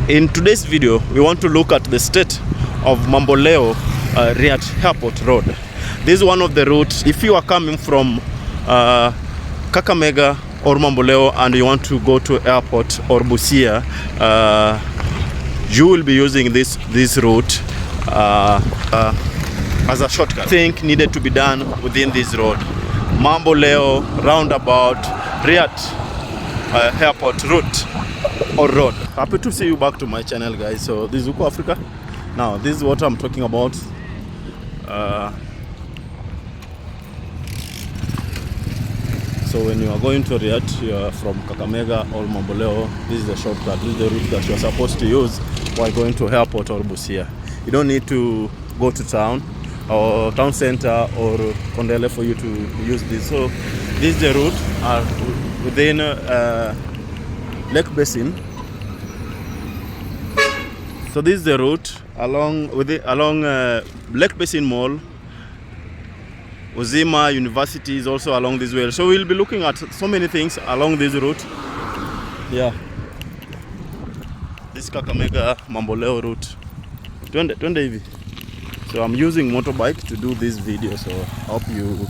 In today's video, we want to look at the state of MAMBOLEO Riat Airport Road. This is one of the routes. If you are coming from Kakamega or MAMBOLEO and you want to go to airport or Busia, you will be using this route as a shortcut. Thing needed to be done within this road. MAMBOLEO Roundabout Riat Airport route or road. Happy to see you back to my channel, guys. So this is Uko Africa. Now this is what I'm talking about. So when you are going to Riat, you are from Kakamega or MAMBOLEO, this is the shortcut. This is the route that you are supposed to use while going to airport or Busia. You don't need to go to town or town center or Kondele for you to use this. So this is the route within Lake Basin. So this is the route along Lake Basin Mall. Uzima University is also along this way. So we'll be looking at so many things along this route. Yeah. This Kakamega MAMBOLEO route. Twende hivi. So I'm using motorbike to do this video, so I hope you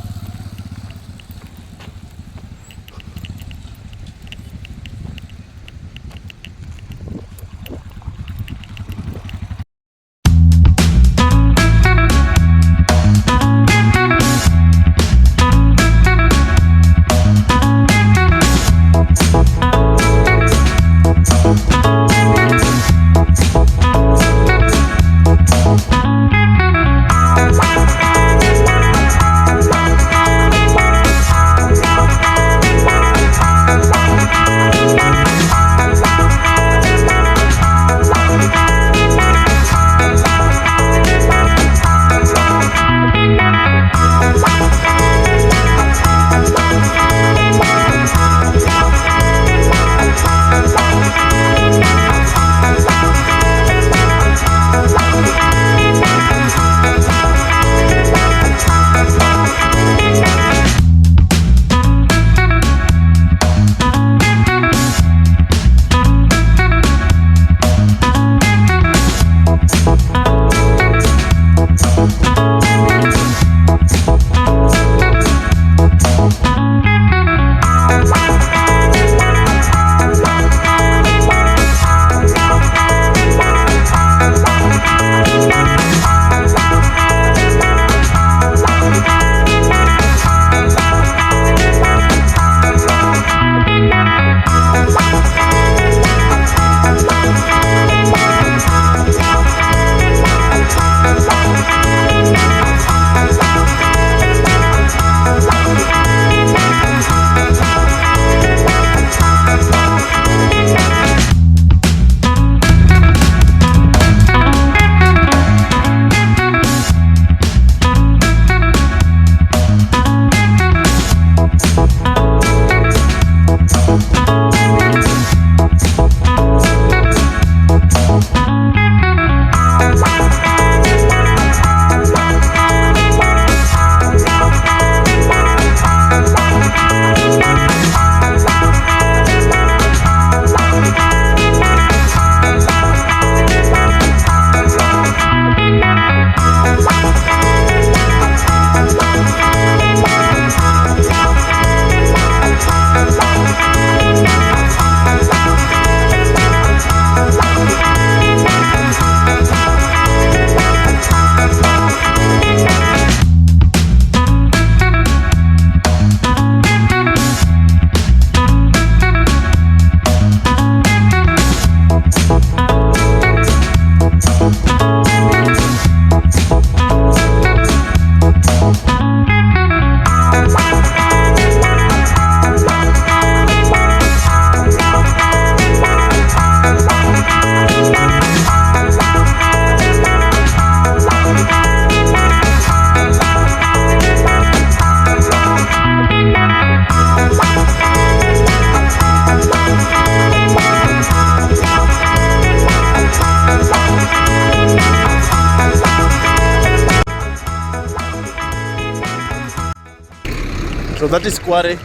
So that is quarry.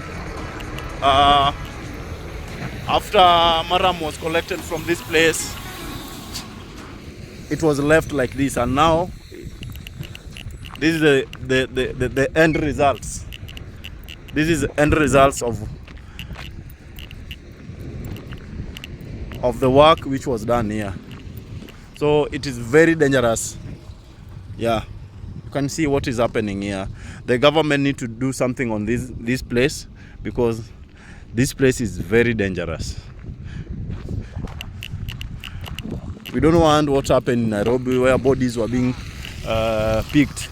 After Maram was collected from this place, it was left like this, and now this is the end results. This is the end results of the work which was done here. So it is very dangerous. Yeah, you can see what is happening here. The government need to do something on this place, because this place is very dangerous. We don't want what happened in Nairobi, where bodies were being picked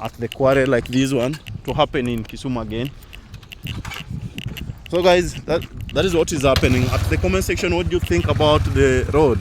at the quarry like this one, to happen in Kisumu again. So guys, that is what is happening. At the comment section, what do you think about the road?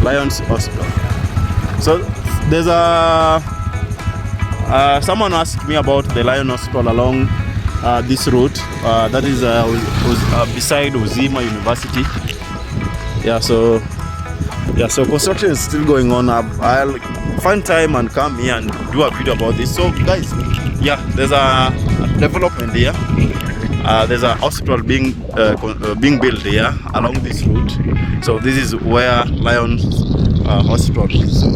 Lions Hospital. So there's someone asked me about the Lion Hospital along this route. That is beside Uzima University. So construction is still going on. I'll find time and come here and do a video about this. So guys, there's a development here. There's a hospital being built here along this route. So this is where Lions Hospital is. So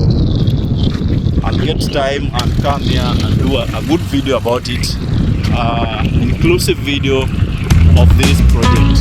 I'll get time and come here and do a good video about it, inclusive video of this project.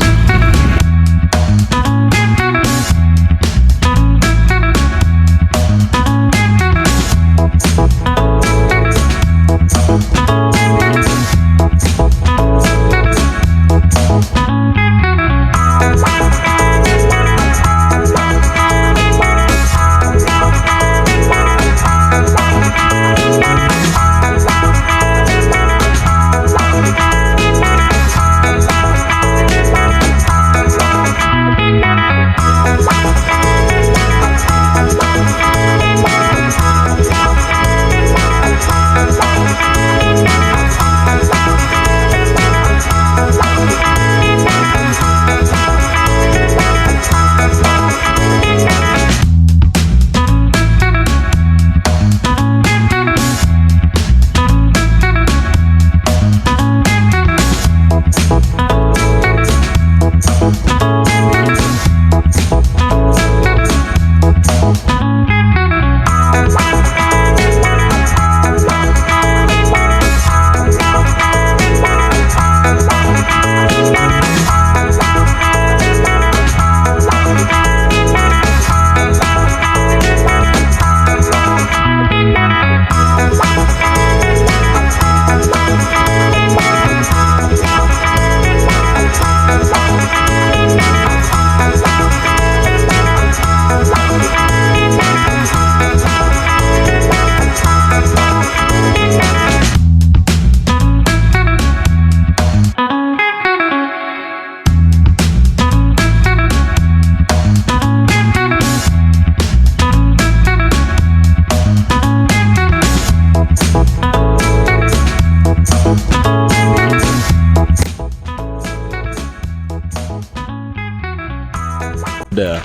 there.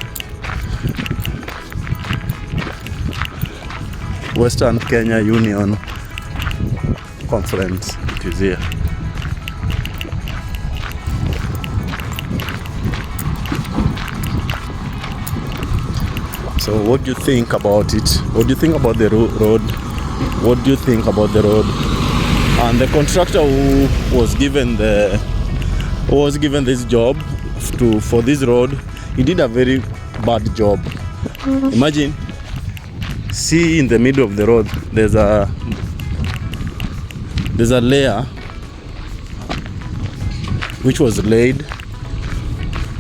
Western Kenya Union Conference, it is here. So what do you think about it? What do you think about the road? What do you think about the road? And the contractor who was given this job for this road, he did a very bad job. Imagine, see, in the middle of the road there's a layer which was laid,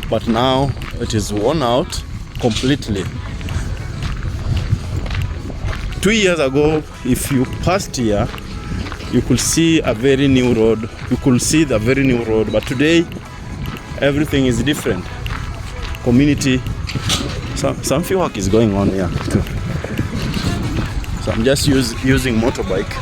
but now it is worn out completely. 2 years ago, if you passed here, you could see a very new road. You could see the very new road, but today everything is different. Community, some few work is going on here too. So I'm just using motorbike.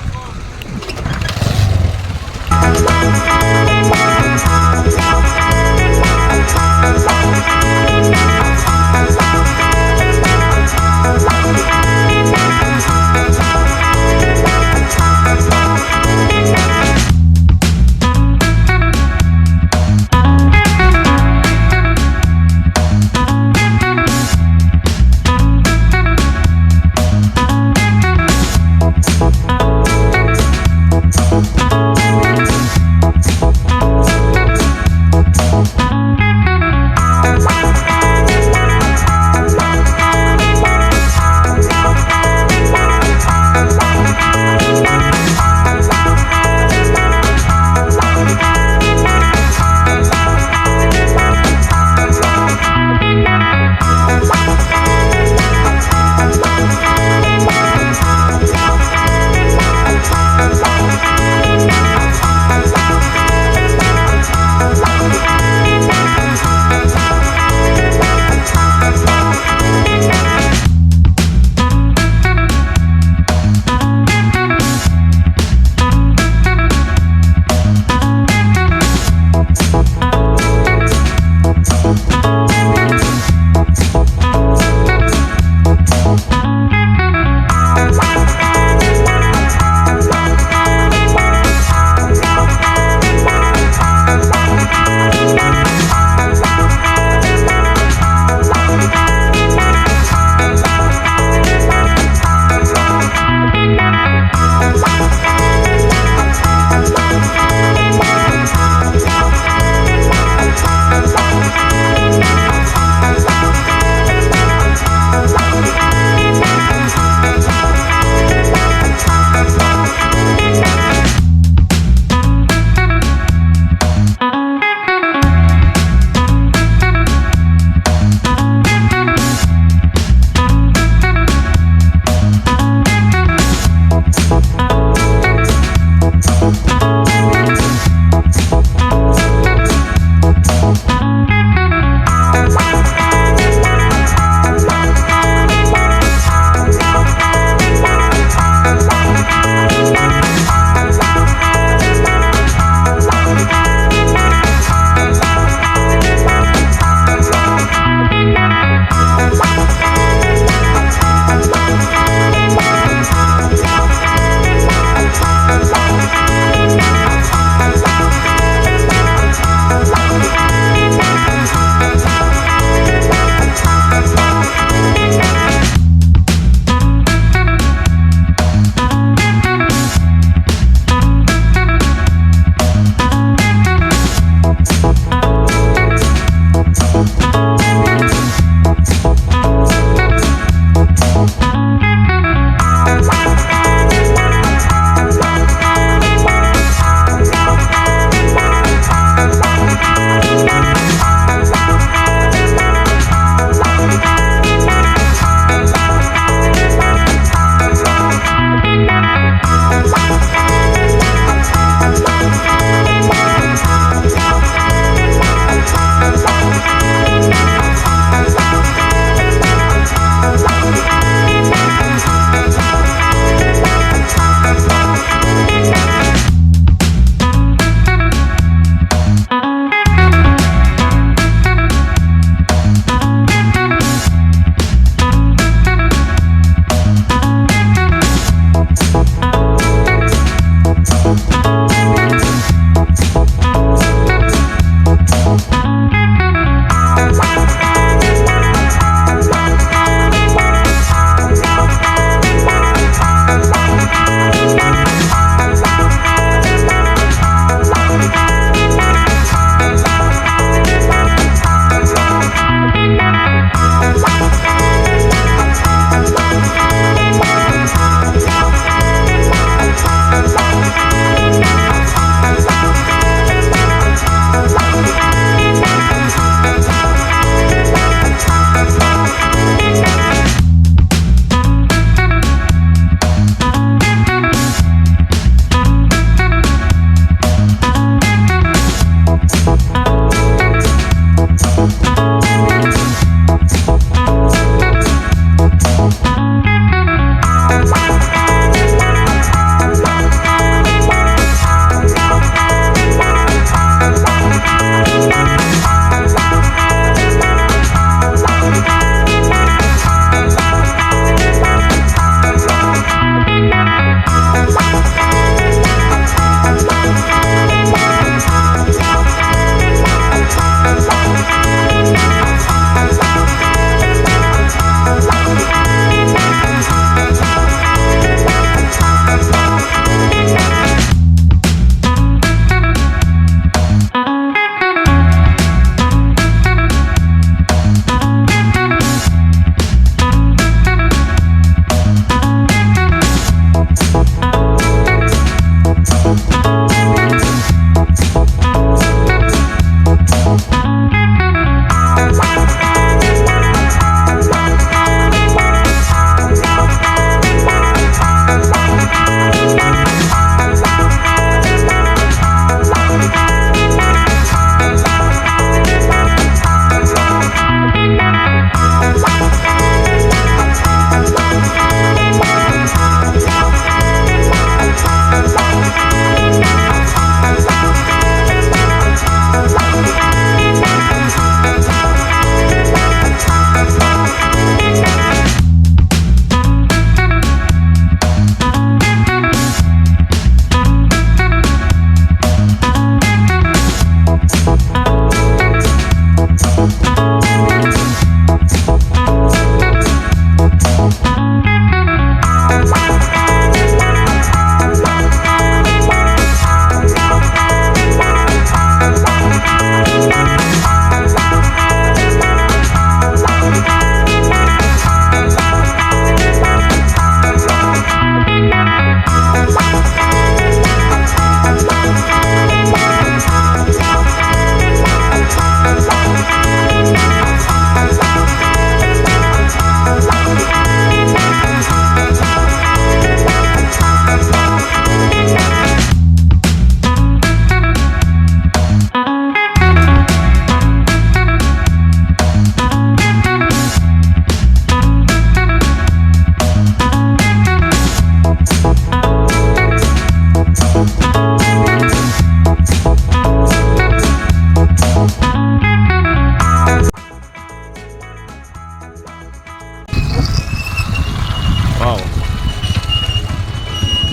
Wow,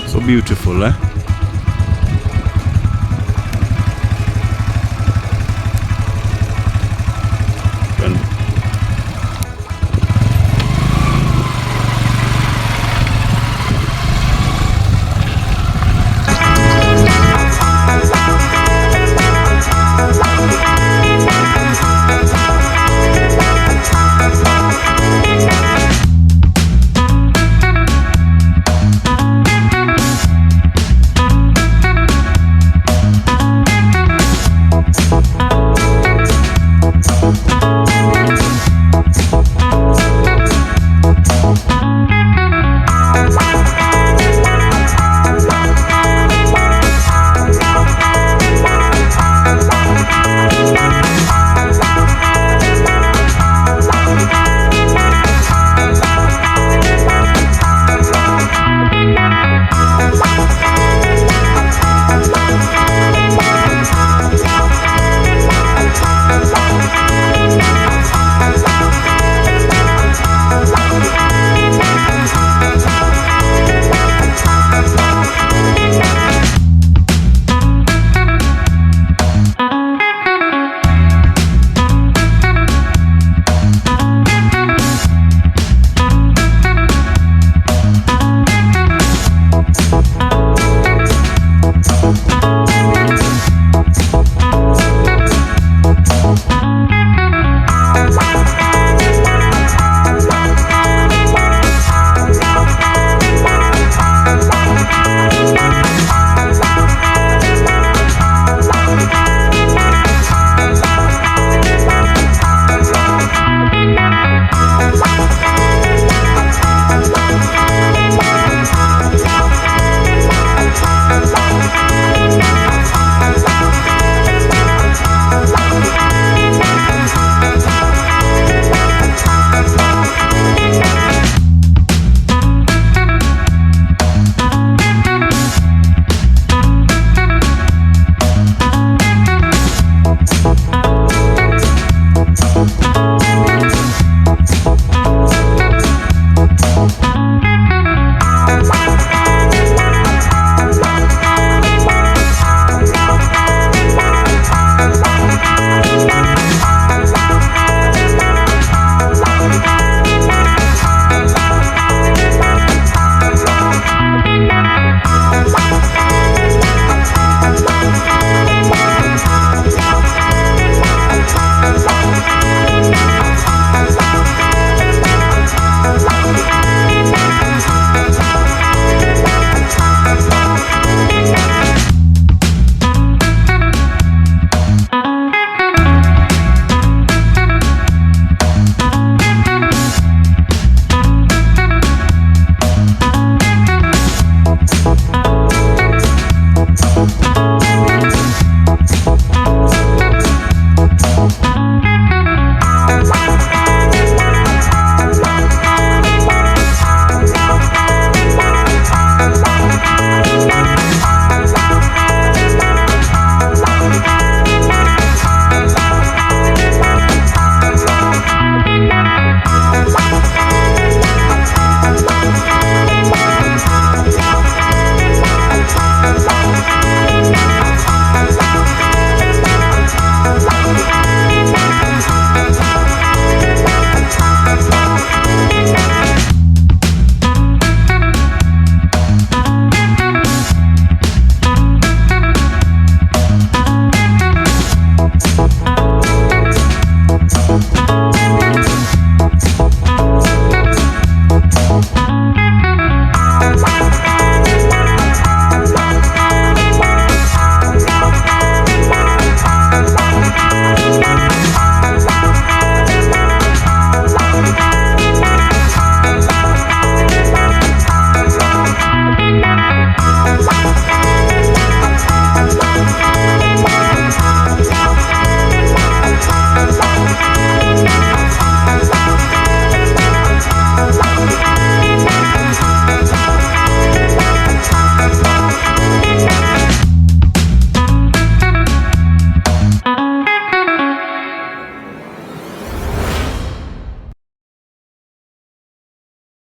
so beautiful, eh?